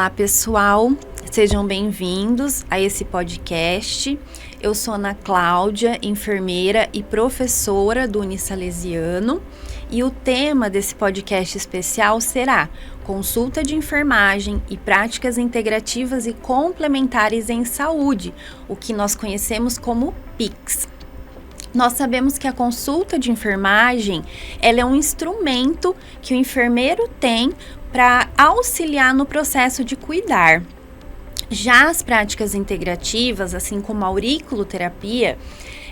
Olá, pessoal, sejam bem-vindos a esse podcast. Eu sou Ana Cláudia, enfermeira e professora do Unisalesiano, e o tema desse podcast especial será Consulta de Enfermagem e Práticas Integrativas e Complementares em Saúde, o que nós conhecemos como PICS. Nós sabemos que a consulta de enfermagem, ela é um instrumento que o enfermeiro tem para auxiliar no processo de cuidar. Já as práticas integrativas, assim como a auriculoterapia,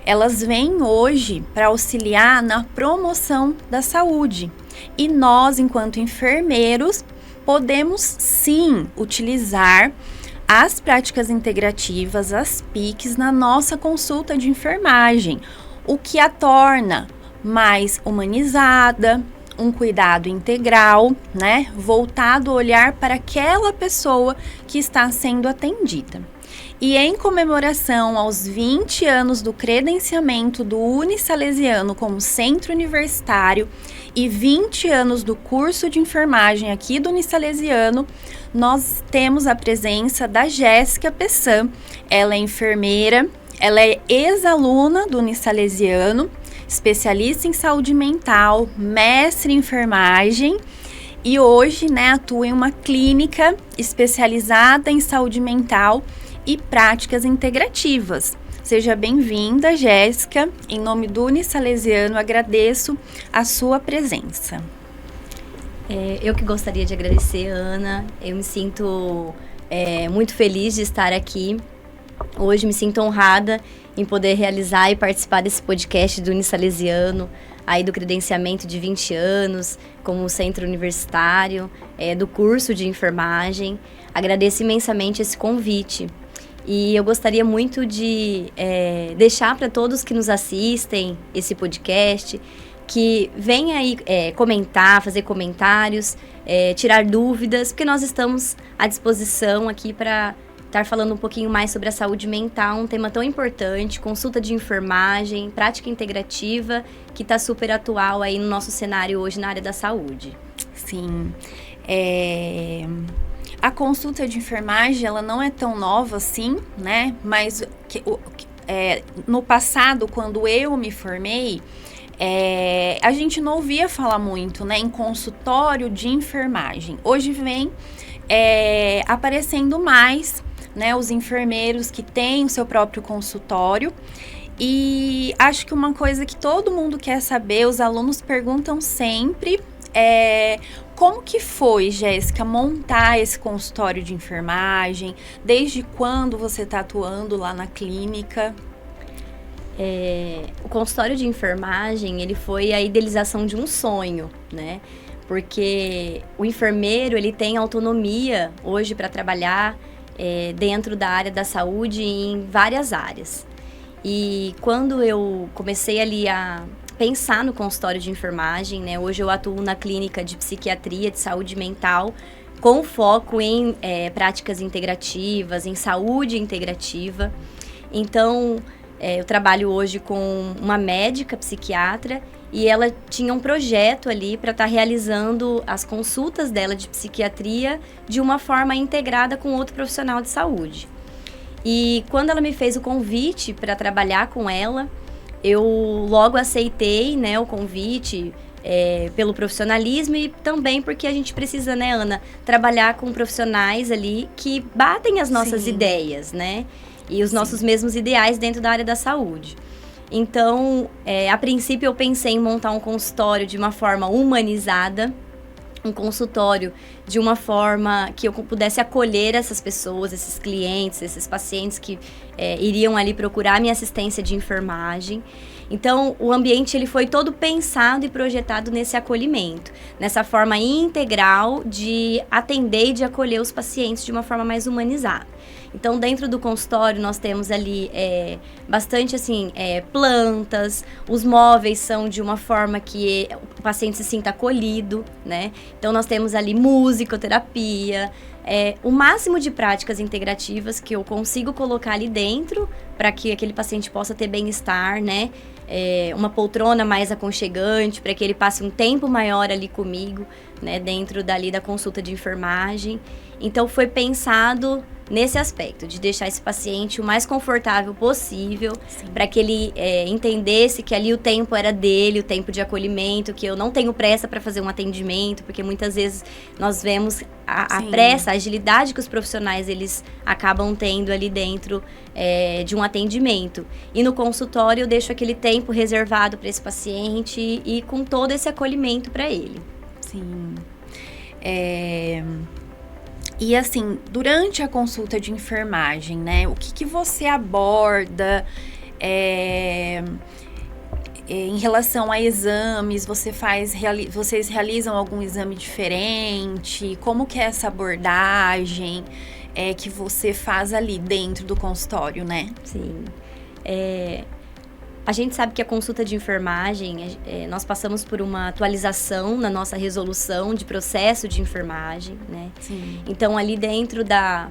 elas vêm hoje para auxiliar na promoção da saúde. E nós, enquanto enfermeiros, podemos sim utilizar as práticas integrativas, as PICs, na nossa consulta de enfermagem, o que a torna mais humanizada, um cuidado integral, né? Voltado a olhar para aquela pessoa que está sendo atendida. E em comemoração aos 20 anos do credenciamento do Unisalesiano como centro universitário e 20 anos do curso de enfermagem aqui do Unisalesiano, nós temos a presença da Jéssica Pessan. Ela é enfermeira, ela é ex-aluna do Unisalesiano, especialista em saúde mental, mestre em enfermagem e hoje, atua em uma clínica especializada em saúde mental e práticas integrativas. Seja bem-vinda, Jéssica. Em nome do Unisalesiano, agradeço a sua presença. Eu que gostaria de agradecer, Ana. Eu me sinto muito feliz de estar aqui. Hoje me sinto honrada em poder realizar e participar desse podcast do Unisalesiano, aí do credenciamento de 20 anos, como centro universitário, do curso de enfermagem. Agradeço imensamente esse convite. E eu gostaria muito de deixar para todos que nos assistem esse podcast, que venham aí comentar, fazer comentários, tirar dúvidas, porque nós estamos à disposição aqui para estar falando um pouquinho mais sobre a saúde mental, um tema tão importante, consulta de enfermagem, prática integrativa, que está super atual aí no nosso cenário hoje na área da saúde. Sim, a consulta de enfermagem, ela não é tão nova assim, né? Mas no passado, quando eu me formei, a gente não ouvia falar muito, né, em consultório de enfermagem. Hoje vem aparecendo mais, né, os enfermeiros que têm o seu próprio consultório. E acho que uma coisa que todo mundo quer saber, os alunos perguntam sempre, como que foi, Jéssica, montar esse consultório de enfermagem? Desde quando você está atuando lá na clínica? O consultório de enfermagem, ele foi a idealização de um sonho, né? Porque o enfermeiro, ele tem autonomia hoje para trabalhar dentro da área da saúde em várias áreas. E quando eu comecei ali a pensar no consultório de enfermagem, né? Hoje eu atuo na clínica de psiquiatria, de saúde mental, com foco em práticas integrativas, em saúde integrativa. Então, eu trabalho hoje com uma médica psiquiatra e ela tinha um projeto ali para estar realizando as consultas dela de psiquiatria de uma forma integrada com outro profissional de saúde. E quando ela me fez o convite para trabalhar com ela, eu logo aceitei, né, o convite pelo profissionalismo e também porque a gente precisa, né, Ana, trabalhar com profissionais ali que batem as nossas ideias, né? E os nossos mesmos ideais dentro da área da saúde. Então, a princípio eu pensei em montar um consultório de uma forma humanizada, um consultório de uma forma que eu pudesse acolher essas pessoas, esses clientes, esses pacientes que iriam ali procurar minha assistência de enfermagem. Então, o ambiente ele foi todo pensado e projetado nesse acolhimento, nessa forma integral de atender e de acolher os pacientes de uma forma mais humanizada. Então, dentro do consultório, nós temos ali bastante, assim, plantas, os móveis são de uma forma que o paciente se sinta acolhido, né? Então, nós temos ali música, musicoterapia, o máximo de práticas integrativas que eu consigo colocar ali dentro para que aquele paciente possa ter bem-estar, né? Uma poltrona mais aconchegante, para que ele passe um tempo maior ali comigo, né? Dentro dali da consulta de enfermagem. Então, foi pensado nesse aspecto, de deixar esse paciente o mais confortável possível, para que ele entendesse que ali o tempo era dele, o tempo de acolhimento, que eu não tenho pressa para fazer um atendimento, porque muitas vezes nós vemos a pressa, a agilidade que os profissionais eles acabam tendo ali dentro de um atendimento. E no consultório eu deixo aquele tempo reservado para esse paciente e com todo esse acolhimento para ele. Sim. E assim, durante a consulta de enfermagem, né, o que você aborda em relação a exames? Vocês realizam algum exame diferente? Como que é essa abordagem que você faz ali dentro do consultório, né? Sim. A gente sabe que a consulta de enfermagem, nós passamos por uma atualização na nossa resolução de processo de enfermagem, né? Sim. Então, ali dentro da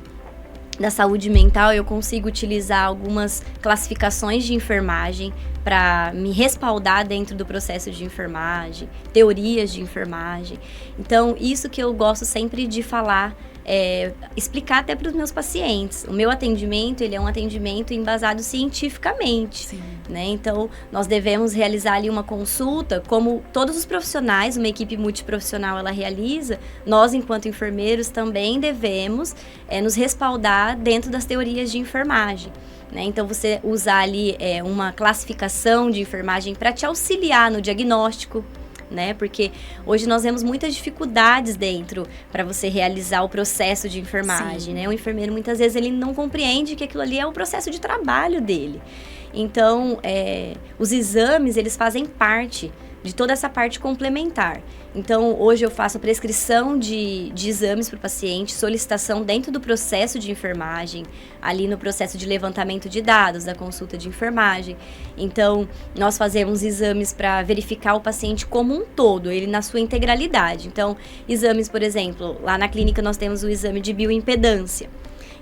saúde mental, eu consigo utilizar algumas classificações de enfermagem para me respaldar dentro do processo de enfermagem, teorias de enfermagem. Então, isso que eu gosto sempre de falar, explicar até para os meus pacientes. O meu atendimento, ele é um atendimento embasado cientificamente, né? Então, nós devemos realizar ali uma consulta, como todos os profissionais, uma equipe multiprofissional ela realiza, nós, enquanto enfermeiros, também devemos nos respaldar dentro das teorias de enfermagem, né? Então, você usar ali uma classificação de enfermagem para te auxiliar no diagnóstico, né? Porque hoje nós vemos muitas dificuldades dentro para você realizar o processo de enfermagem, né? O enfermeiro, muitas vezes, ele não compreende que aquilo ali é o processo de trabalho dele. Então, os exames, eles fazem parte de toda essa parte complementar. Então, hoje eu faço prescrição de exames para o paciente, solicitação dentro do processo de enfermagem, ali no processo de levantamento de dados da consulta de enfermagem. Então, nós fazemos exames para verificar o paciente como um todo, ele na sua integralidade. Então, exames, por exemplo, lá na clínica nós temos o exame de bioimpedância.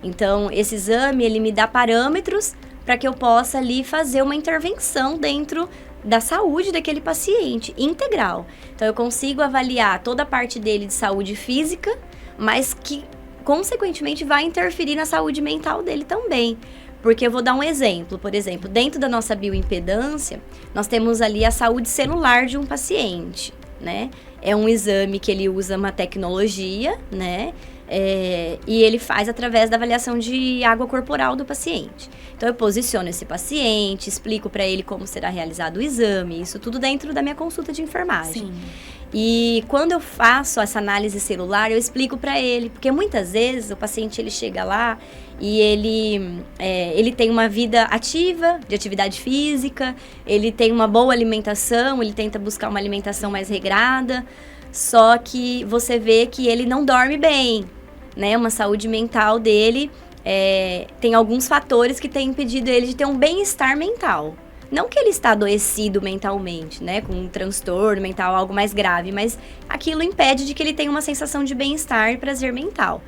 Então, esse exame, ele me dá parâmetros para que eu possa ali fazer uma intervenção dentro da saúde daquele paciente, integral. Então, eu consigo avaliar toda a parte dele de saúde física, mas que, consequentemente, vai interferir na saúde mental dele também. Porque eu vou dar um exemplo. Por exemplo, dentro da nossa bioimpedância, nós temos ali a saúde celular de um paciente, né? É um exame que ele usa uma tecnologia, né? E ele faz através da avaliação de água corporal do paciente. Então, eu posiciono esse paciente, explico para ele como será realizado o exame, isso tudo dentro da minha consulta de enfermagem. Sim. E quando eu faço essa análise celular, eu explico para ele, porque muitas vezes o paciente ele chega lá e ele tem uma vida ativa, de atividade física, ele tem uma boa alimentação, ele tenta buscar uma alimentação mais regrada, só que você vê que ele não dorme bem, né? Uma saúde mental dele tem alguns fatores que têm impedido ele de ter um bem-estar mental. Não que ele está adoecido mentalmente, né? Com um transtorno mental, algo mais grave, mas aquilo impede de que ele tenha uma sensação de bem-estar e prazer mental.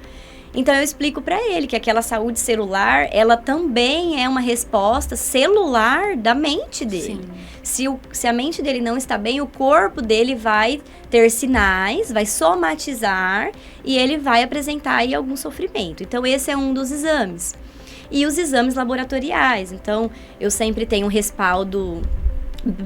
Então, eu explico para ele que aquela saúde celular, ela também é uma resposta celular da mente dele. Se a mente dele não está bem, o corpo dele vai ter sinais, vai somatizar e ele vai apresentar aí algum sofrimento. Então, esse é um dos exames. E os exames laboratoriais. Então, eu sempre tenho um respaldo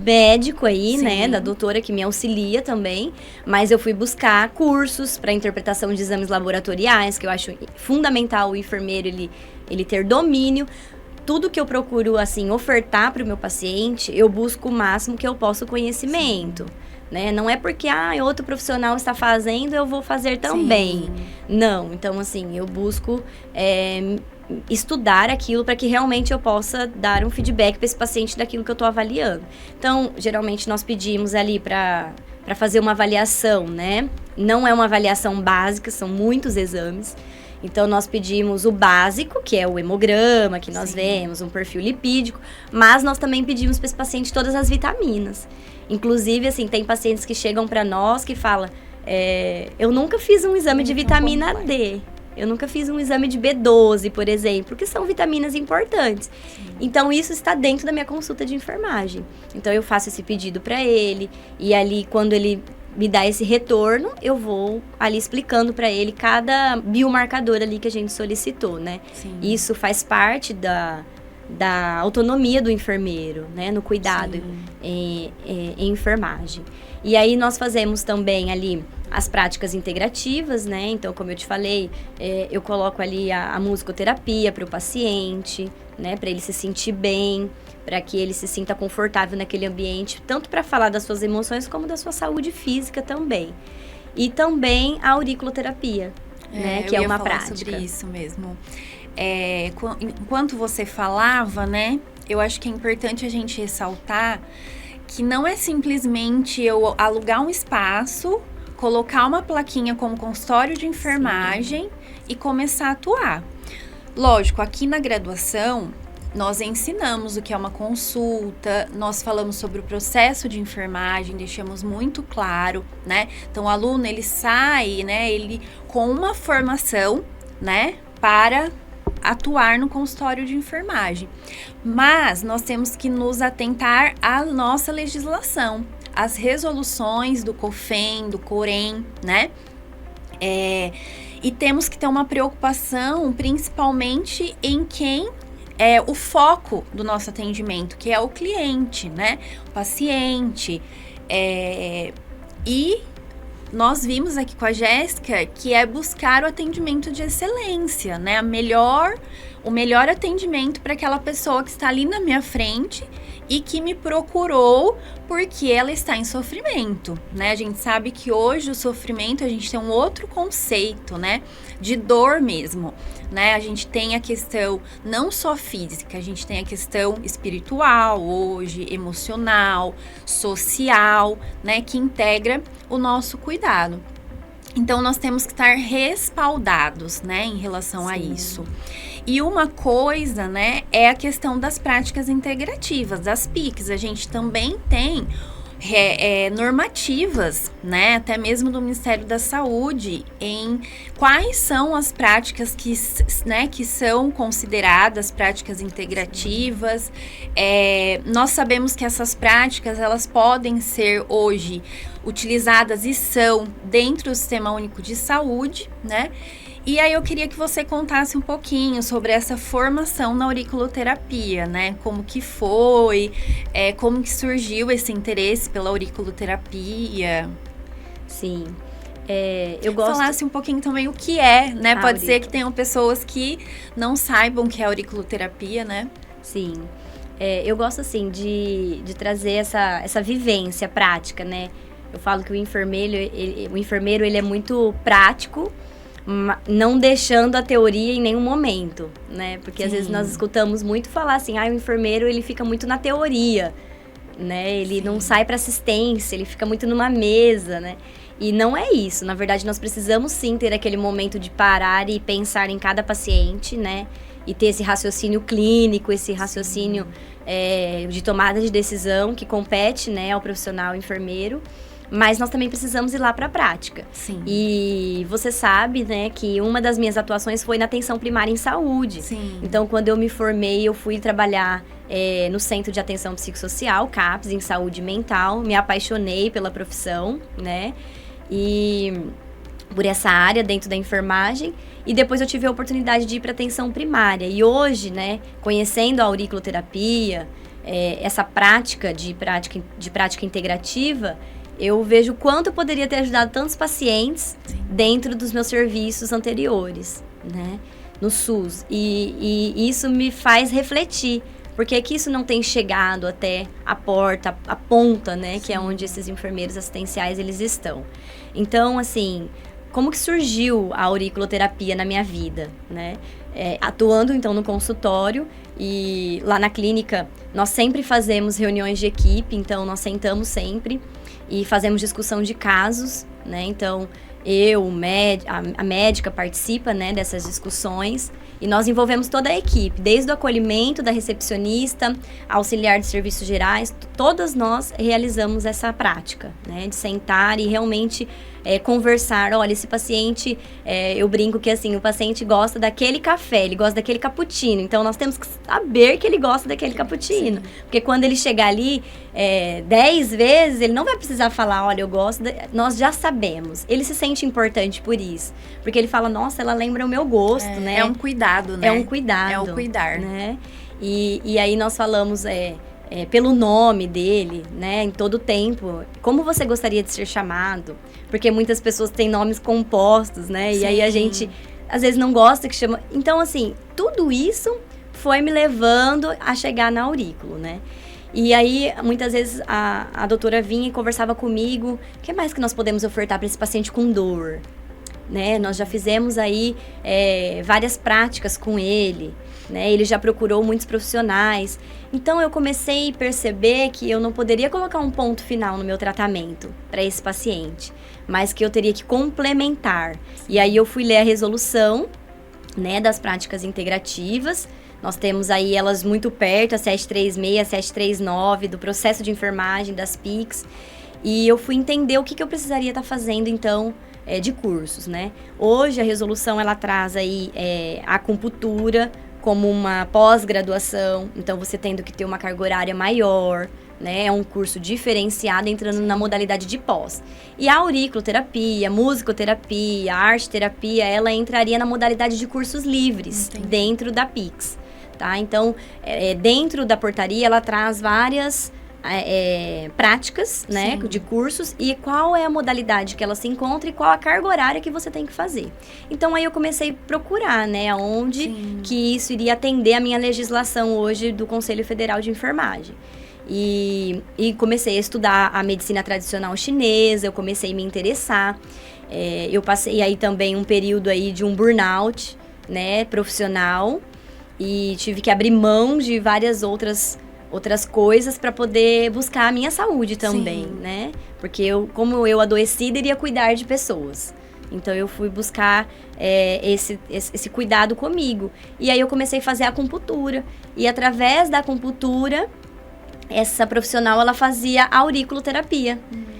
médico aí, né, da doutora que me auxilia também, mas eu fui buscar cursos para interpretação de exames laboratoriais, que eu acho fundamental o enfermeiro ele ter domínio. Tudo que eu procuro, assim, ofertar para o meu paciente, eu busco o máximo que eu posso conhecimento, né? Não é porque, outro profissional está fazendo, eu vou fazer também. Não, então, assim, eu busco estudar aquilo para que realmente eu possa dar um feedback para esse paciente daquilo que eu estou avaliando. Então, geralmente nós pedimos ali para fazer uma avaliação, né? Não é uma avaliação básica, são muitos exames. Então, nós pedimos o básico, que é o hemograma, que nós vemos, um perfil lipídico, mas nós também pedimos para esse paciente todas as vitaminas. Inclusive, assim, tem pacientes que chegam para nós que falam, Eu nunca fiz um exame de vitamina D. Eu nunca fiz um exame de B12, por exemplo, que são vitaminas importantes. Sim. Então, isso está dentro da minha consulta de enfermagem. Então, eu faço esse pedido para ele. E ali, quando ele me dá esse retorno, eu vou ali explicando para ele cada biomarcador ali que a gente solicitou, né? Sim. Isso faz parte da autonomia do enfermeiro, né? No cuidado em enfermagem. E aí, nós fazemos também ali as práticas integrativas, né? Então, como eu te falei, eu coloco ali a musicoterapia para o paciente, né? Para ele se sentir bem, para que ele se sinta confortável naquele ambiente, tanto para falar das suas emoções como da sua saúde física também. E também a auriculoterapia, né? Que é uma prática. Sobre isso mesmo. Enquanto você falava, né? Eu acho que é importante a gente ressaltar que não é simplesmente eu alugar um espaço, colocar uma plaquinha como consultório de enfermagem e começar a atuar. Lógico, aqui na graduação, nós ensinamos o que é uma consulta, nós falamos sobre o processo de enfermagem, deixamos muito claro, né? Então, o aluno, ele sai, né, ele com uma formação, né, para atuar no consultório de enfermagem. Mas nós temos que nos atentar à nossa legislação, às resoluções do COFEM, do COREM, né? E temos que ter uma preocupação, principalmente em quem é o foco do nosso atendimento, que é o cliente, né? O paciente. E nós vimos aqui com a Jéssica que é buscar o atendimento de excelência, né? O melhor atendimento para aquela pessoa que está ali na minha frente e que me procurou porque ela está em sofrimento, né? A gente sabe que hoje o sofrimento, a gente tem um outro conceito, né? De dor mesmo, né? A gente tem a questão não só física, a gente tem a questão espiritual hoje, emocional, social, né? Que integra o nosso cuidado. Então, nós temos que estar respaldados, né? Em relação a isso. E uma coisa, né, é a questão das práticas integrativas, das PICs. A gente também tem normativas, né, até mesmo do Ministério da Saúde, em quais são as práticas que são consideradas práticas integrativas. Nós sabemos que essas práticas, elas podem ser hoje utilizadas e são dentro do Sistema Único de Saúde, né? E aí eu queria que você contasse um pouquinho sobre essa formação na auriculoterapia, né? Como que foi, como que surgiu esse interesse pela auriculoterapia. Sim, eu gosto... Falasse um pouquinho também o que é, né? Pode ser que tenham pessoas que não saibam o que é auriculoterapia, né? Sim, eu gosto assim de trazer essa vivência prática, né? Eu falo que o enfermeiro ele é muito prático, não deixando a teoria em nenhum momento, né? Porque às vezes nós escutamos muito falar assim, o enfermeiro ele fica muito na teoria, né? Ele não sai para assistência, ele fica muito numa mesa, né? E não é isso, na verdade nós precisamos sim ter aquele momento de parar e pensar em cada paciente, né? E ter esse raciocínio clínico, esse raciocínio de tomada de decisão que compete, né, ao profissional enfermeiro. Mas nós também precisamos ir lá para a prática. Sim. E você sabe, né, que uma das minhas atuações foi na atenção primária em saúde. Sim. Então, quando eu me formei, eu fui trabalhar no Centro de Atenção Psicossocial, CAPS, em saúde mental. Me apaixonei pela profissão, né, e por essa área dentro da enfermagem. E depois eu tive a oportunidade de ir para atenção primária. E hoje, né, conhecendo a auriculoterapia, essa prática de prática integrativa, eu vejo o quanto eu poderia ter ajudado tantos pacientes dentro dos meus serviços anteriores, né, no SUS. E isso me faz refletir, porque é que isso não tem chegado até a porta, a ponta, né, que é onde esses enfermeiros assistenciais eles estão. Então, assim, como que surgiu a auriculoterapia na minha vida, né? Atuando, então, no consultório e lá na clínica, nós sempre fazemos reuniões de equipe, então nós sentamos sempre e fazemos discussão de casos, né? Então, a médica participa, né, dessas discussões e nós envolvemos toda a equipe, desde o acolhimento da recepcionista, auxiliar de serviços gerais, todas nós realizamos essa prática, né, de sentar e realmente conversar. Olha, esse paciente, eu brinco que assim, o paciente gosta daquele café, ele gosta daquele cappuccino. Então, nós temos que saber que ele gosta daquele cappuccino. Sim. Porque quando ele chegar ali 10 vezes, ele não vai precisar falar, olha, eu gosto... Nós já sabemos. Ele se sente importante por isso. Porque ele fala, nossa, ela lembra o meu gosto, né? É um cuidado, né? É um cuidado. É o cuidar. Né? E aí nós falamos pelo nome dele, né? Em todo o tempo. Como você gostaria de ser chamado? Porque muitas pessoas têm nomes compostos, né? Sim. E aí a gente, às vezes, não gosta que chama... Então, assim, tudo isso foi me levando a chegar na aurículo, né? E aí, muitas vezes, a doutora vinha e conversava comigo. O que mais que nós podemos ofertar para esse paciente com dor? Né? Nós já fizemos aí várias práticas com ele, né? Ele já procurou muitos profissionais. Então, eu comecei a perceber que eu não poderia colocar um ponto final no meu tratamento para esse paciente, mas que eu teria que complementar. E aí, eu fui ler a resolução, né, das práticas integrativas. Nós temos aí elas muito perto, a 736, a 739, do processo de enfermagem, das PICs. E eu fui entender o que eu precisaria estar fazendo, então, de cursos, né? Hoje, a resolução, ela traz aí a acupuntura como uma pós-graduação. Então, você tendo que ter uma carga horária maior, né? É um curso diferenciado, entrando na modalidade de pós. E a auriculoterapia, musicoterapia, arte-terapia, ela entraria na modalidade de cursos livres. Entendi. Dentro da PICs, tá? Então, dentro da portaria, ela traz várias... práticas, né, de cursos, e qual é a modalidade que ela se encontra e qual a carga horária que você tem que fazer. Então, aí eu comecei a procurar, né, aonde que isso iria atender a minha legislação hoje do Conselho Federal de Enfermagem. E comecei a estudar a medicina tradicional chinesa, eu comecei a me interessar. Eu passei aí também um período aí de um burnout, né, profissional, e tive que abrir mão de várias outras coisas para poder buscar a minha saúde também, né? Porque como eu adoecida, iria cuidar de pessoas. Então, eu fui buscar esse cuidado comigo. E aí, eu comecei a fazer a acupuntura. E através da acupuntura, essa profissional, ela fazia auriculoterapia.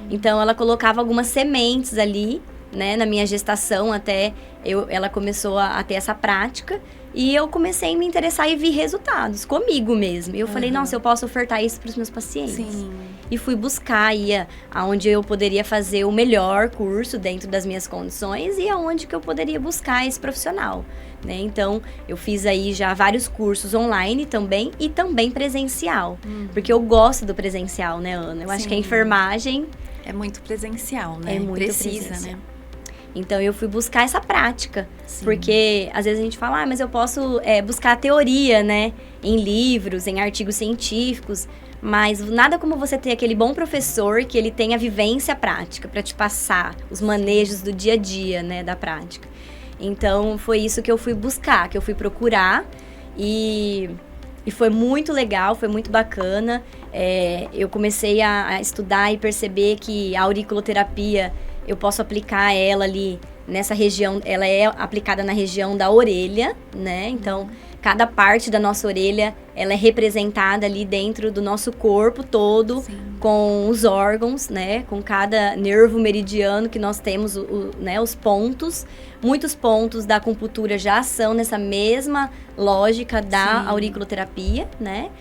Então, ela colocava algumas sementes ali, né? Na minha gestação, até ela começou a ter essa prática. E eu comecei a me interessar e vi resultados comigo mesmo. E eu falei, nossa, eu posso ofertar isso para os meus pacientes. Sim. E fui buscar aí aonde eu poderia fazer o melhor curso dentro das minhas condições e aonde que eu poderia buscar esse profissional, né? Então, eu fiz aí já vários cursos online também e também presencial. Porque eu gosto do presencial, né, Ana? Eu acho que a enfermagem... É muito presencial, né? É muito Precisa, presencial. né? Então, eu fui buscar essa prática. Sim. Porque, às vezes, a gente fala, mas eu posso buscar a teoria, né? Em livros, em artigos científicos. Mas nada como você ter aquele bom professor que ele tem a vivência prática para te passar os manejos do dia a dia, né? Da prática. Então, foi isso que eu fui buscar, que eu fui procurar. E foi muito legal, foi muito bacana. Eu comecei a estudar e perceber que a auriculoterapia... Eu posso aplicar ela ali nessa região, ela é aplicada na região da orelha, né? Então, cada parte da nossa orelha, ela é representada ali dentro do nosso corpo todo, com os órgãos, né? Com cada nervo meridiano que nós temos, né? Os pontos. Muitos pontos da acupuntura já são nessa mesma lógica da auriculoterapia, né?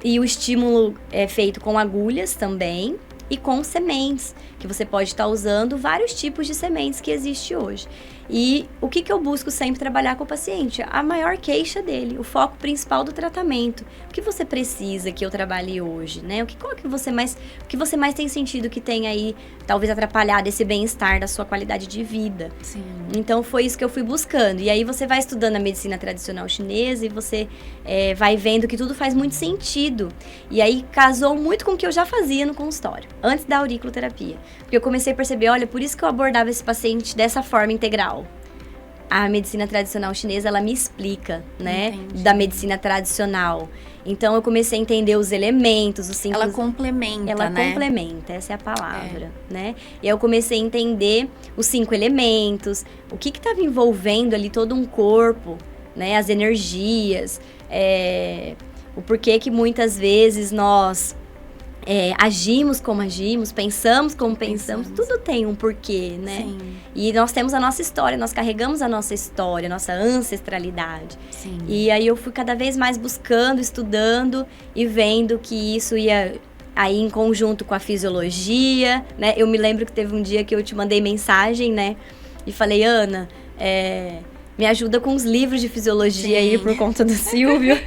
E o estímulo é feito com agulhas também. E com sementes, que você pode estar usando vários tipos de sementes que existem hoje. E o que eu busco sempre trabalhar com o paciente? A maior queixa dele, o foco principal do tratamento. O que você precisa que eu trabalhe hoje, né? O que você mais tem sentido que tem aí, talvez atrapalhado esse bem-estar da sua qualidade de vida. Sim. Então, foi isso que eu fui buscando. E aí, você vai estudando a medicina tradicional chinesa e você vai vendo que tudo faz muito sentido. E aí, casou muito com o que eu já fazia no consultório, antes da auriculoterapia. Porque eu comecei a perceber, olha, por isso que eu abordava esse paciente dessa forma integral. A medicina tradicional chinesa, ela me explica, né? Entendi. Da medicina tradicional. Então, eu comecei a entender os elementos, os cinco... Ela complementa, né? Ela complementa, essa é a palavra, né? E aí, eu comecei a entender os 5 elementos, o que estava envolvendo ali todo um corpo, né? As energias, o porquê que muitas vezes nós agimos como agimos, pensamos como pensamos, tudo tem um porquê, né? Sim. E nós temos a nossa história, nós carregamos a nossa história, a nossa ancestralidade. Sim. E aí eu fui cada vez mais buscando, estudando e vendo que isso ia aí em conjunto com a fisiologia, né? Eu me lembro que teve um dia que eu te mandei mensagem, né? E falei, Ana, me ajuda com os livros de fisiologia aí por conta do Silvio.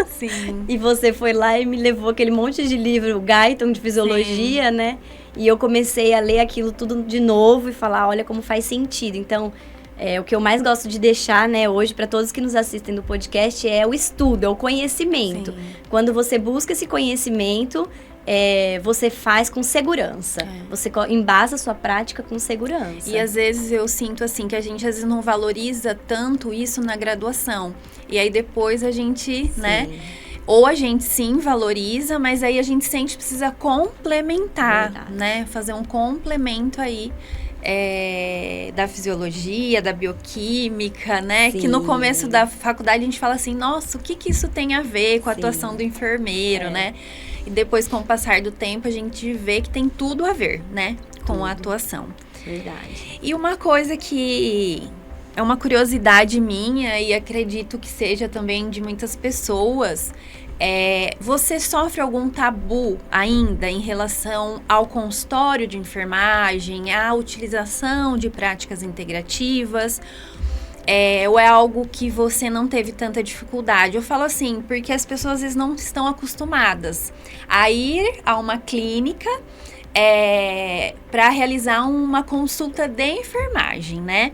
Sim. E você foi lá e me levou aquele monte de livro, o Guyton de fisiologia, né? E eu comecei a ler aquilo tudo de novo e falar, olha como faz sentido. Então, o que eu mais gosto de deixar, né, hoje para todos que nos assistem do podcast é o estudo, é o conhecimento. Sim. Quando você busca esse conhecimento, você faz com segurança. Você embasa a sua prática com segurança. E às vezes eu sinto assim que a gente às vezes não valoriza tanto isso na graduação. E aí depois a gente, né? Ou a gente sim valoriza, mas aí a gente sente que precisa complementar, né? Fazer um complemento aí da fisiologia, da bioquímica, né? Sim. Que no começo da faculdade a gente fala assim, nossa, o que isso tem a ver com a atuação do enfermeiro, né? E depois, com o passar do tempo, a gente vê que tem tudo a ver, né? Com a atuação. Verdade. E uma coisa que é uma curiosidade minha e acredito que seja também de muitas pessoas, você sofre algum tabu ainda em relação ao consultório de enfermagem, à utilização de práticas integrativas? Ou é algo que você não teve tanta dificuldade? Eu falo assim, porque as pessoas às vezes não estão acostumadas a ir a uma clínica para realizar uma consulta de enfermagem, né?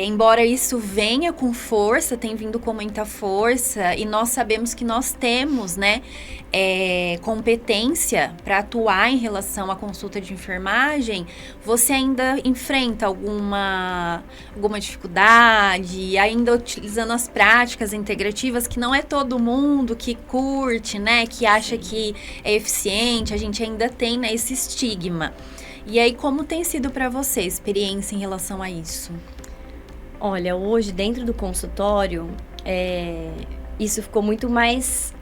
Embora isso venha com força, tem vindo com muita força, e nós sabemos que nós temos, né, competência para atuar em relação à consulta de enfermagem, você ainda enfrenta alguma dificuldade, ainda utilizando as práticas integrativas, que não é todo mundo que curte, né, que acha que é eficiente, a gente ainda tem, né, esse estigma. E aí, como tem sido para você a experiência em relação a isso? Olha, hoje dentro do consultório, isso ficou muito mais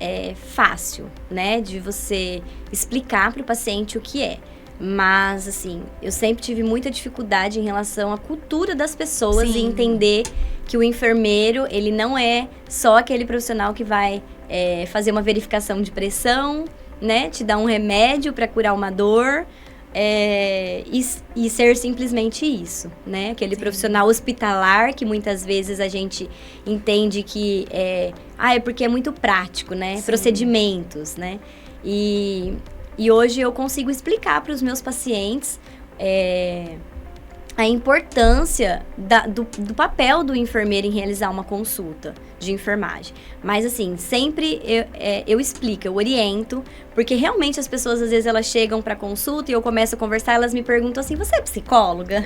fácil, né? De você explicar para o paciente o que é. Mas, assim, eu sempre tive muita dificuldade em relação à cultura das pessoas e entender que o enfermeiro, ele não é só aquele profissional que vai fazer uma verificação de pressão, né? Te dar um remédio para curar uma dor. E ser simplesmente isso, né? Aquele profissional hospitalar que muitas vezes a gente entende que é porque é muito prático, né? Procedimentos, né? E hoje eu consigo explicar para os meus pacientes a importância do papel do enfermeiro em realizar uma consulta de enfermagem. Mas, assim, sempre eu explico, eu oriento, porque realmente as pessoas, às vezes, elas chegam para consulta e eu começo a conversar, elas me perguntam assim, você é psicóloga?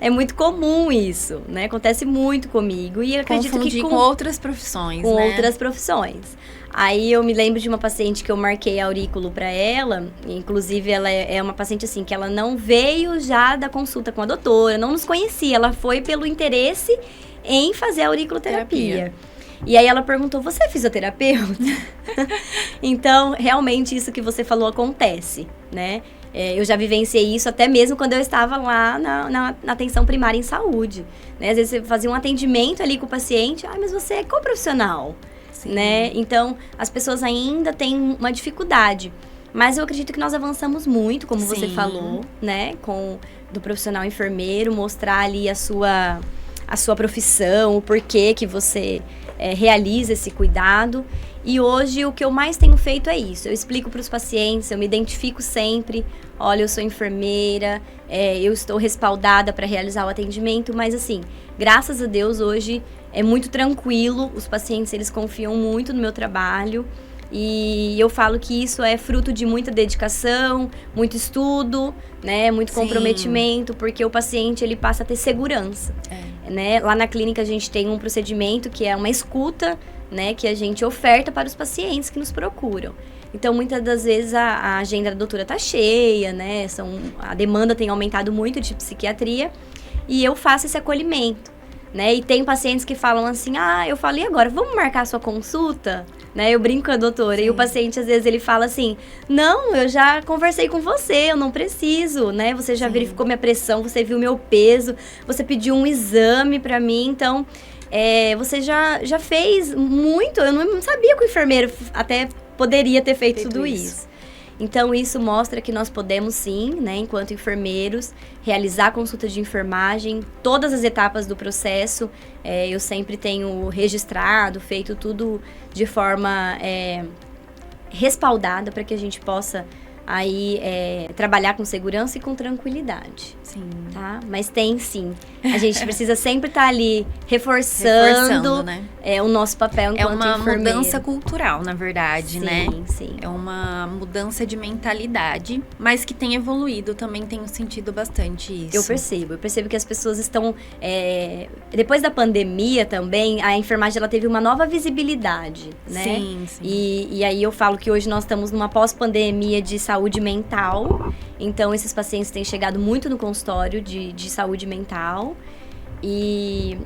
É muito comum isso, né? Acontece muito comigo e eu acredito Confundir que com outras profissões, com né? outras profissões. Aí eu me lembro de uma paciente que eu marquei aurículo para ela, inclusive ela é uma paciente assim, que ela não veio já da consulta com a doutora, não nos conhecia, ela foi pelo interesse em fazer a auriculoterapia. E aí ela perguntou, você é fisioterapeuta? Então, realmente isso que você falou acontece, né? Eu já vivenciei isso até mesmo quando eu estava lá na atenção primária em saúde, né? Às vezes você fazia um atendimento ali com o paciente, mas você é coprofissional, né? Então, as pessoas ainda têm uma dificuldade. Mas eu acredito que nós avançamos muito, como você falou, né? Do profissional enfermeiro, mostrar ali a sua profissão, o porquê que você realiza esse cuidado. E hoje o que eu mais tenho feito é isso. Eu explico para os pacientes, eu me identifico sempre. Olha, eu sou enfermeira, eu estou respaldada para realizar o atendimento. Mas assim, graças a Deus hoje é muito tranquilo. Os pacientes, eles confiam muito no meu trabalho. E eu falo que isso é fruto de muita dedicação, muito estudo, né? Muito comprometimento, porque o paciente, ele passa a ter segurança. Né? Lá na clínica a gente tem um procedimento que é uma escuta, né? Que a gente oferta para os pacientes que nos procuram. Então, muitas das vezes a agenda da doutora tá cheia, né? A demanda tem aumentado muito de psiquiatria e eu faço esse acolhimento, né? E tem pacientes que falam assim, eu falei agora, vamos marcar a sua consulta? Né? Eu brinco com a doutora. Sim. E o paciente, às vezes, ele fala assim, não, eu já conversei com você, eu não preciso, né? Você já verificou minha pressão, você viu meu peso, você pediu um exame pra mim, então... você já fez muito, eu não sabia que o enfermeiro até poderia ter feito tudo isso. Então, isso mostra que nós podemos sim, né, enquanto enfermeiros, realizar consulta de enfermagem, todas as etapas do processo. Eu sempre tenho registrado, feito tudo de forma respaldada para que a gente possa aí trabalhar com segurança e com tranquilidade. Sim. Tá? Mas tem sim. A gente precisa sempre estar ali reforçando né? O nosso papel enquanto enfermeiro. É uma mudança cultural, na verdade, sim, né? Sim. É uma mudança de mentalidade, mas que tem evoluído, também tenho sentido bastante isso. Eu percebo que as pessoas estão... depois da pandemia também, a enfermagem ela teve uma nova visibilidade, né? Sim. E aí eu falo que hoje nós estamos numa pós-pandemia de saúde mental. Então, esses pacientes têm chegado muito no consultório de saúde mental. E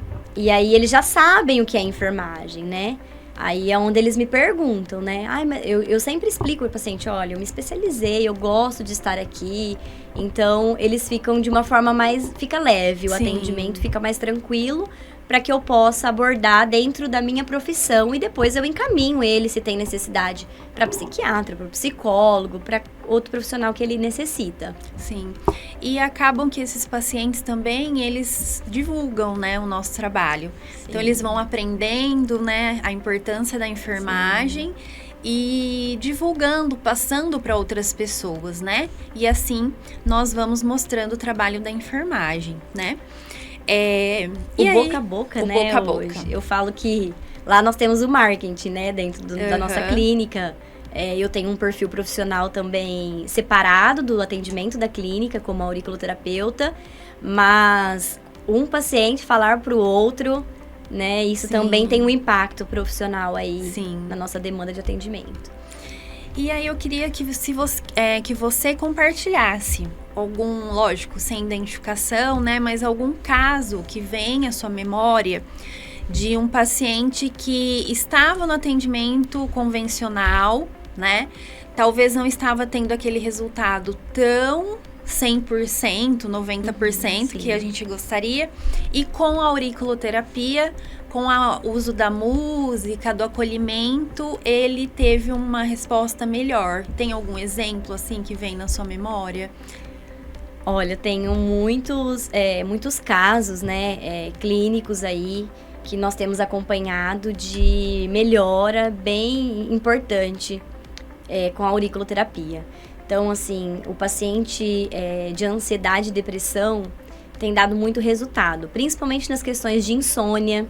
aí, eles já sabem o que é enfermagem, né? Aí é onde eles me perguntam, né? Mas eu sempre explico ao paciente, olha, eu me especializei, eu gosto de estar aqui. Então, eles ficam de uma forma mais... Fica leve, o atendimento fica mais tranquilo, para que eu possa abordar dentro da minha profissão e depois eu encaminho ele, se tem necessidade, para psiquiatra, para psicólogo, para outro profissional que ele necessita. Sim. E acabam que esses pacientes também, eles divulgam, né, o nosso trabalho. Sim. Então, eles vão aprendendo, né, a importância da enfermagem. Sim. E divulgando, passando para outras pessoas, né? E assim, nós vamos mostrando o trabalho da enfermagem, né? Boca a boca, né? Boca a boca. Hoje. Eu falo que lá nós temos o marketing, né? Dentro da nossa clínica. Eu tenho um perfil profissional também separado do atendimento da clínica, como auriculoterapeuta. Mas um paciente falar para o outro, né? Isso também tem um impacto profissional aí na nossa demanda de atendimento. E aí eu queria que você compartilhasse algum, lógico, sem identificação, né? Mas algum caso que venha à sua memória de um paciente que estava no atendimento convencional, né? Talvez não estava tendo aquele resultado tão 100%, 90% que a gente gostaria. E com a auriculoterapia, com o uso da música, do acolhimento, ele teve uma resposta melhor. Tem algum exemplo, assim, que vem na sua memória? Olha, tenho muitos casos, né, clínicos aí, que nós temos acompanhado de melhora bem importante com a auriculoterapia. Então, assim, o paciente de ansiedade e depressão tem dado muito resultado, principalmente nas questões de insônia,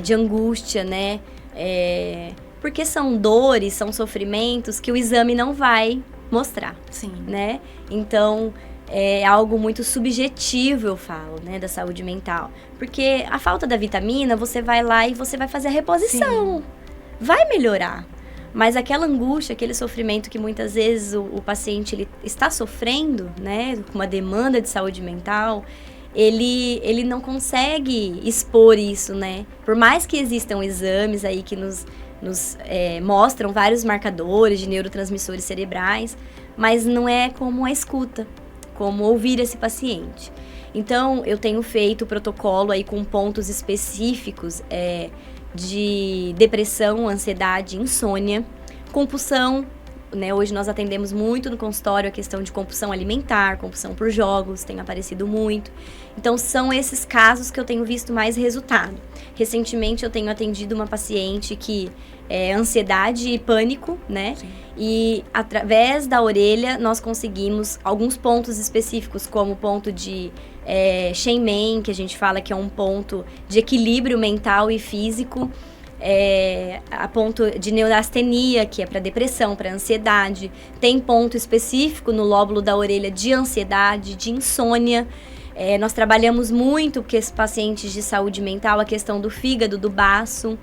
de angústia, né? Porque são dores, são sofrimentos que o exame não vai mostrar, né? Então, é algo muito subjetivo, eu falo, né, da saúde mental. Porque a falta da vitamina, você vai lá e você vai fazer a reposição. Vai melhorar. Mas aquela angústia, aquele sofrimento que muitas vezes o paciente ele está sofrendo, né, com uma demanda de saúde mental, ele não consegue expor isso, né? Por mais que existam exames aí que nos mostram vários marcadores de neurotransmissores cerebrais, mas não é como a escuta, como ouvir esse paciente. Então, eu tenho feito o protocolo aí com pontos específicos de depressão, ansiedade, insônia, compulsão, né? Hoje nós atendemos muito no consultório a questão de compulsão alimentar, compulsão por jogos, tem aparecido muito. Então, são esses casos que eu tenho visto mais resultado. Recentemente, eu tenho atendido uma paciente que é ansiedade e pânico, né? Sim. E através da orelha, nós conseguimos alguns pontos específicos, como o ponto de Shenmen, que a gente fala que é um ponto de equilíbrio mental e físico, a ponto de neurastenia, que é para depressão, para ansiedade. Tem ponto específico no lóbulo da orelha de ansiedade, de insônia. Nós trabalhamos muito com esses pacientes de saúde mental, a questão do fígado, do baço,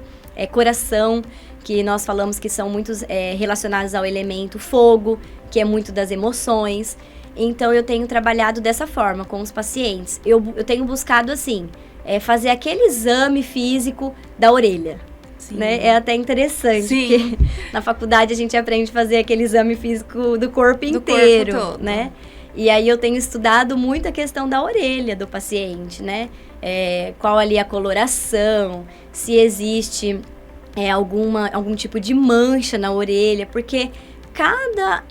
coração, que nós falamos que são muitos relacionados ao elemento fogo, que é muito das emoções. Então, eu tenho trabalhado dessa forma com os pacientes. Eu tenho buscado, assim, fazer aquele exame físico da orelha. Né? É até interessante, porque na faculdade a gente aprende a fazer aquele exame físico do corpo inteiro, corpo todo. Né? E aí eu tenho estudado muito a questão da orelha do paciente, né? Qual ali a coloração, se existe algum tipo de mancha na orelha, porque cada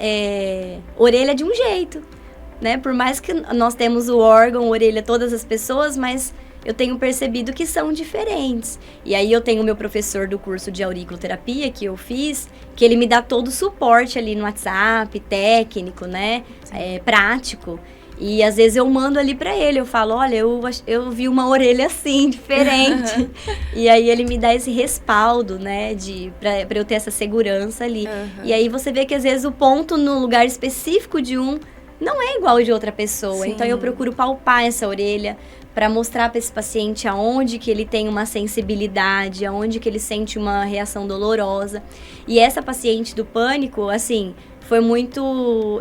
orelha é de um jeito, né? Por mais que nós temos o órgão, orelha, todas as pessoas, mas eu tenho percebido que são diferentes. E aí eu tenho o meu professor do curso de auriculoterapia que eu fiz, que ele me dá todo o suporte ali no WhatsApp, técnico, né? Prático. E às vezes eu mando ali pra ele, eu falo, olha, eu vi uma orelha assim, diferente. E aí ele me dá esse respaldo, né, pra eu ter essa segurança ali. E aí você vê que às vezes o ponto no lugar específico de um não é igual de outra pessoa. Sim. Então eu procuro palpar essa orelha para mostrar para esse paciente aonde que ele tem uma sensibilidade, aonde que ele sente uma reação dolorosa. E essa paciente do pânico, assim, foi muito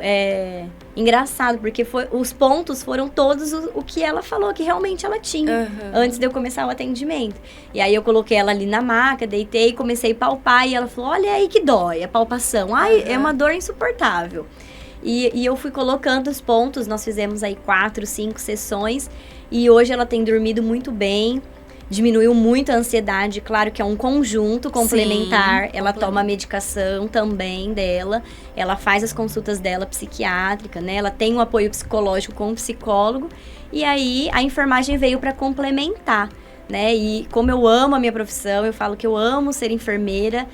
engraçado, porque os pontos foram todos o que ela falou que realmente ela tinha, antes de eu começar o atendimento. E aí eu coloquei ela ali na maca, deitei, comecei a palpar, e ela falou, olha aí que dói, a palpação. Ai, é uma dor insuportável. E eu fui colocando os pontos, nós fizemos aí 4, 5 sessões, e hoje ela tem dormido muito bem, diminuiu muito a ansiedade, claro que é um conjunto complementar. Sim, ela toma a medicação também dela, ela faz as consultas dela psiquiátrica, né? Ela tem um apoio psicológico com o psicólogo, e aí a enfermagem veio para complementar, né? E como eu amo a minha profissão, eu falo que eu amo ser enfermeira,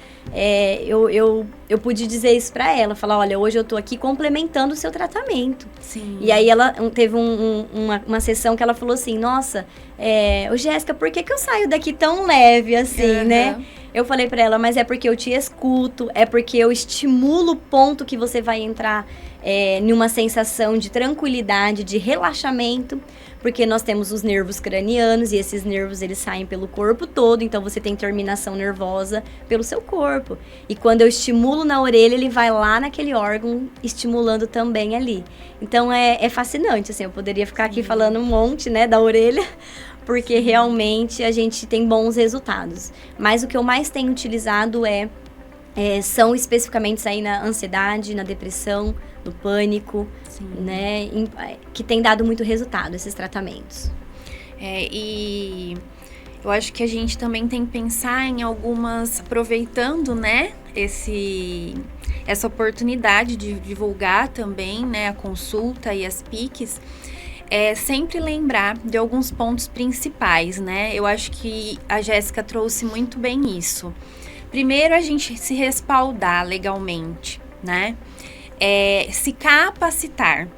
eu pude dizer isso pra ela, falar, olha, hoje eu tô aqui complementando o seu tratamento. Sim. E aí ela teve uma sessão que ela falou assim, nossa, ô Jéssica, por que eu saio daqui tão leve assim, né? Eu falei pra ela, mas é porque eu te escuto, é porque eu estimulo o ponto que você vai entrar numa sensação de tranquilidade, de relaxamento, porque nós temos os nervos cranianos e esses nervos eles saem pelo corpo todo, então você tem terminação nervosa pelo seu corpo. E quando eu estimulo na orelha, ele vai lá naquele órgão, estimulando também ali. Então é fascinante, assim, eu poderia ficar aqui falando um monte, né, da orelha, porque realmente a gente tem bons resultados. Mas o que eu mais tenho utilizado são especificamente aí na ansiedade, na depressão, no pânico, sim, né, que tem dado muito resultado esses tratamentos. E eu acho que a gente também tem que pensar em algumas, aproveitando, né, essa oportunidade de divulgar também, né, a consulta e as PICs, sempre lembrar de alguns pontos principais, né? Eu acho que a Jéssica trouxe muito bem isso. Primeiro, a gente se respaldar legalmente, né? Se capacitar,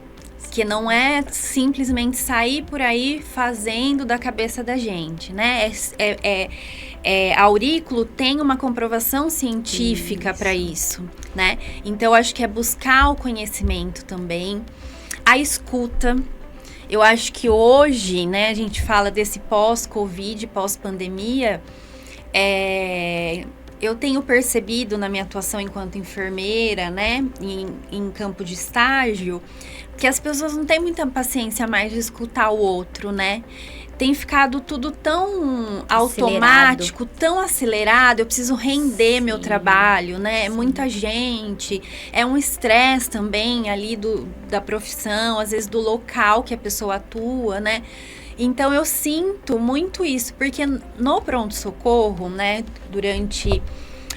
que não é simplesmente sair por aí fazendo da cabeça da gente, né? A aurículo tem uma comprovação científica para isso, né? Então, acho que é buscar o conhecimento também, a escuta. Eu acho que hoje, né, a gente fala desse pós-Covid, pós-pandemia, eu tenho percebido na minha atuação enquanto enfermeira, né, em campo de estágio, que as pessoas não têm muita paciência mais de escutar o outro, né? Tem ficado tudo tão automático, tão acelerado, eu preciso render meu trabalho, né? É muita gente, é um estresse também ali da profissão, às vezes do local que a pessoa atua, né? Então eu sinto muito isso, porque no pronto-socorro, né, durante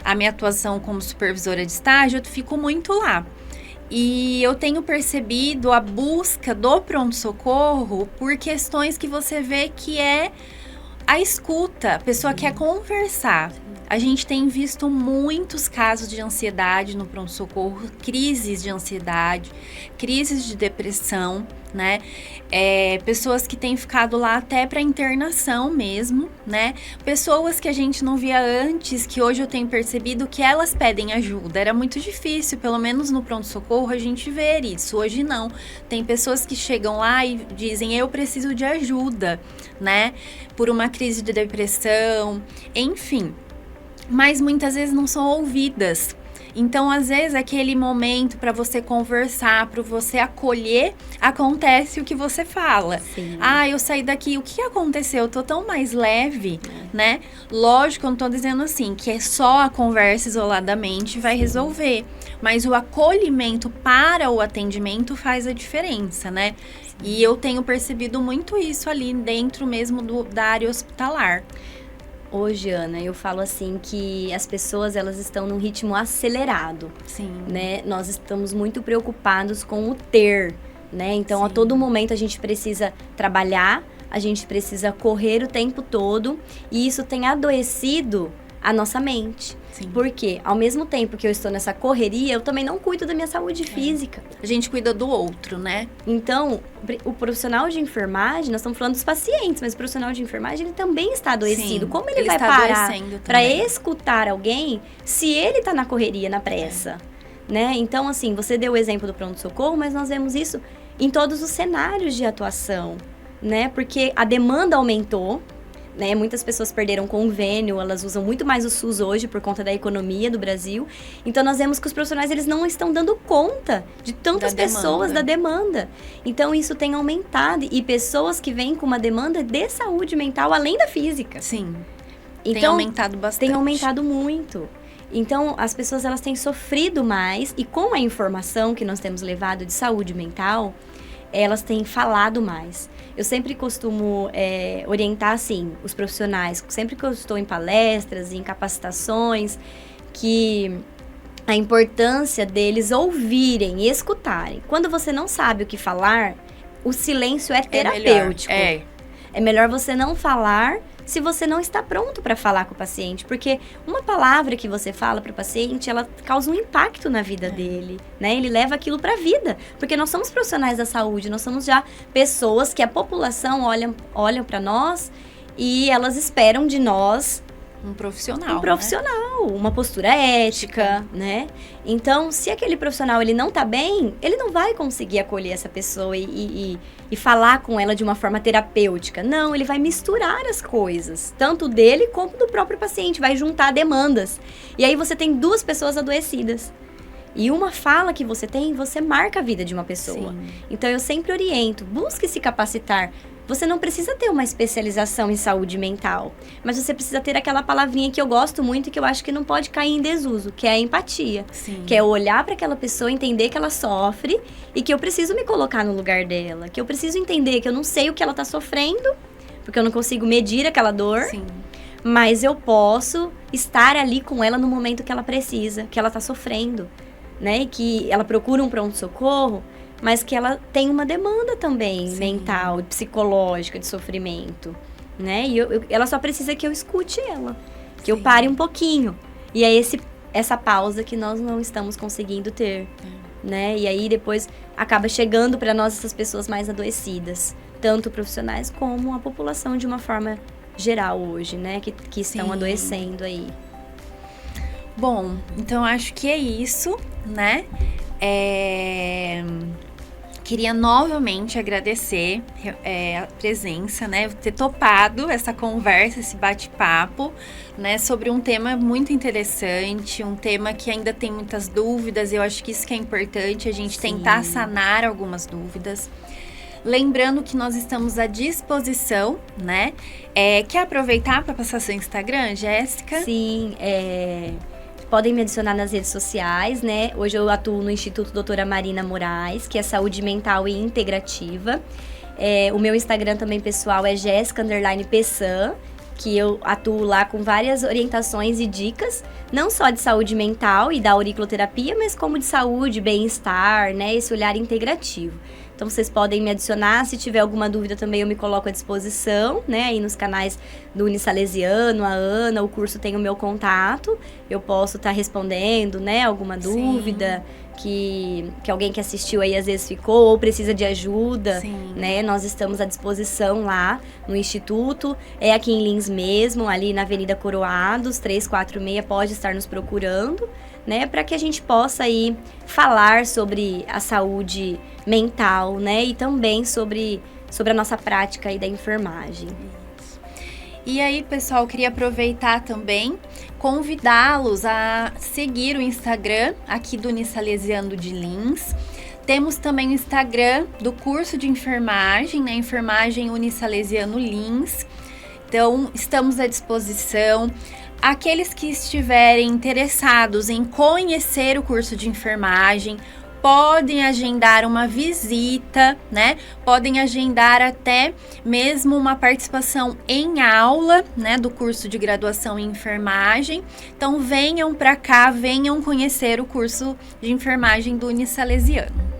a minha atuação como supervisora de estágio, eu fico muito lá. E eu tenho percebido a busca do pronto-socorro por questões que você vê que é a escuta, a pessoa quer conversar. A gente tem visto muitos casos de ansiedade no pronto-socorro, crises de ansiedade, crises de depressão, né? Pessoas que têm ficado lá até para internação mesmo, né? Pessoas que a gente não via antes, que hoje eu tenho percebido que elas pedem ajuda. Era muito difícil, pelo menos no pronto-socorro, a gente ver isso. Hoje não. Tem pessoas que chegam lá e dizem, eu preciso de ajuda, né? Por uma crise de depressão, enfim. Mas muitas vezes não são ouvidas. Então, às vezes, aquele momento para você conversar, para você acolher, acontece o que você fala. Sim. Eu saí daqui, o que aconteceu? Eu tô tão mais leve, né? Lógico, eu não tô dizendo assim, que é só a conversa isoladamente vai resolver. Mas o acolhimento para o atendimento faz a diferença, né? E eu tenho percebido muito isso ali dentro mesmo da área hospitalar. Hoje, Ana, eu falo assim que as pessoas, elas estão num ritmo acelerado. Sim. Né? Nós estamos muito preocupados com o ter, né? Então, a todo momento a gente precisa trabalhar, a gente precisa correr o tempo todo, e isso tem adoecido a nossa mente. Sim. Porque, ao mesmo tempo que eu estou nessa correria, eu também não cuido da minha saúde física. A gente cuida do outro, né? Então, o profissional de enfermagem, nós estamos falando dos pacientes, mas o profissional de enfermagem, ele também está adoecido. Sim, Como ele vai parar para escutar alguém se ele está na correria, na pressa? Né? Então, assim, você deu o exemplo do pronto-socorro, mas nós vemos isso em todos os cenários de atuação, né? Porque a demanda aumentou, né? Muitas pessoas perderam convênio, elas usam muito mais o SUS hoje por conta da economia do Brasil. Então, nós vemos que os profissionais, eles não estão dando conta de tantas pessoas da demanda. Então, isso tem aumentado. E pessoas que vêm com uma demanda de saúde mental, além da física. Sim. Então, tem aumentado bastante. Tem aumentado muito. Então, as pessoas, elas têm sofrido mais. E com a informação que nós temos levado de saúde mental, elas têm falado mais. Eu sempre costumo orientar, assim, os profissionais, sempre que eu estou em palestras, em capacitações, que a importância deles ouvirem e escutarem. Quando você não sabe o que falar, o silêncio é terapêutico. É melhor você não falar se você não está pronto para falar com o paciente. Porque uma palavra que você fala para o paciente, ela causa um impacto na vida dele, né? Ele leva aquilo para a vida. Porque nós somos profissionais da saúde, nós somos já pessoas que a população olham para nós e elas esperam de nós um profissional, uma postura ética, né? Então, se aquele profissional ele não tá bem, ele não vai conseguir acolher essa pessoa e falar com ela de uma forma terapêutica. Não, ele vai misturar as coisas, tanto dele como do próprio paciente, vai juntar demandas. E aí você tem duas pessoas adoecidas. E uma fala que você tem, você marca a vida de uma pessoa. Sim. Então, eu sempre oriento, busque se capacitar. Você não precisa ter uma especialização em saúde mental, mas você precisa ter aquela palavrinha que eu gosto muito e que eu acho que não pode cair em desuso, que é a empatia. Sim. Que é olhar para aquela pessoa, entender que ela sofre e que eu preciso me colocar no lugar dela, que eu preciso entender que eu não sei o que ela está sofrendo, porque eu não consigo medir aquela dor. Sim. Mas eu posso estar ali com ela no momento que ela precisa, que ela está sofrendo, né? E que ela procura um pronto-socorro, mas que ela tem uma demanda também, mental, psicológica, de sofrimento, né? E ela só precisa que eu escute ela, que eu pare um pouquinho. E é essa pausa que nós não estamos conseguindo ter, né? E aí depois acaba chegando para nós essas pessoas mais adoecidas, tanto profissionais como a população de uma forma geral hoje, né? Que estão adoecendo aí. Bom, então acho que é isso, né? Queria novamente agradecer a presença, né? Ter topado essa conversa, esse bate-papo, né? Sobre um tema muito interessante, um tema que ainda tem muitas dúvidas. Eu acho que isso que é importante, a gente tentar sanar algumas dúvidas. Lembrando que nós estamos à disposição, né? Quer aproveitar para passar seu Instagram, Jéssica? Sim, podem me adicionar nas redes sociais, né? Hoje eu atuo no Instituto Doutora Marina Moraes, que é saúde mental e integrativa. O meu Instagram também pessoal é Jéssica_Pessan, que eu atuo lá com várias orientações e dicas, não só de saúde mental e da auriculoterapia, mas como de saúde, bem-estar, né? Esse olhar integrativo. Então, vocês podem me adicionar. Se tiver alguma dúvida também, eu me coloco à disposição, né? Aí nos canais do Unisalesiano, a Ana, o curso tem o meu contato. Eu posso estar respondendo, né? Alguma dúvida que alguém que assistiu aí às vezes ficou ou precisa de ajuda, né? Nós estamos à disposição lá no Instituto. É aqui em Lins mesmo, ali na Avenida Coroados, 346, pode estar nos procurando, né, para que a gente possa aí falar sobre a saúde mental, né, e também sobre a nossa prática aí da enfermagem. E aí, pessoal, queria aproveitar também, convidá-los a seguir o Instagram aqui do Unisalesiano de Lins. Temos também o Instagram do curso de enfermagem, né? Enfermagem Unisalesiano Lins. Então, estamos à disposição. Aqueles que estiverem interessados em conhecer o curso de enfermagem, podem agendar uma visita, né? Podem agendar até mesmo uma participação em aula, né, do curso de graduação em enfermagem. Então venham para cá, venham conhecer o curso de enfermagem do Unisalesiano.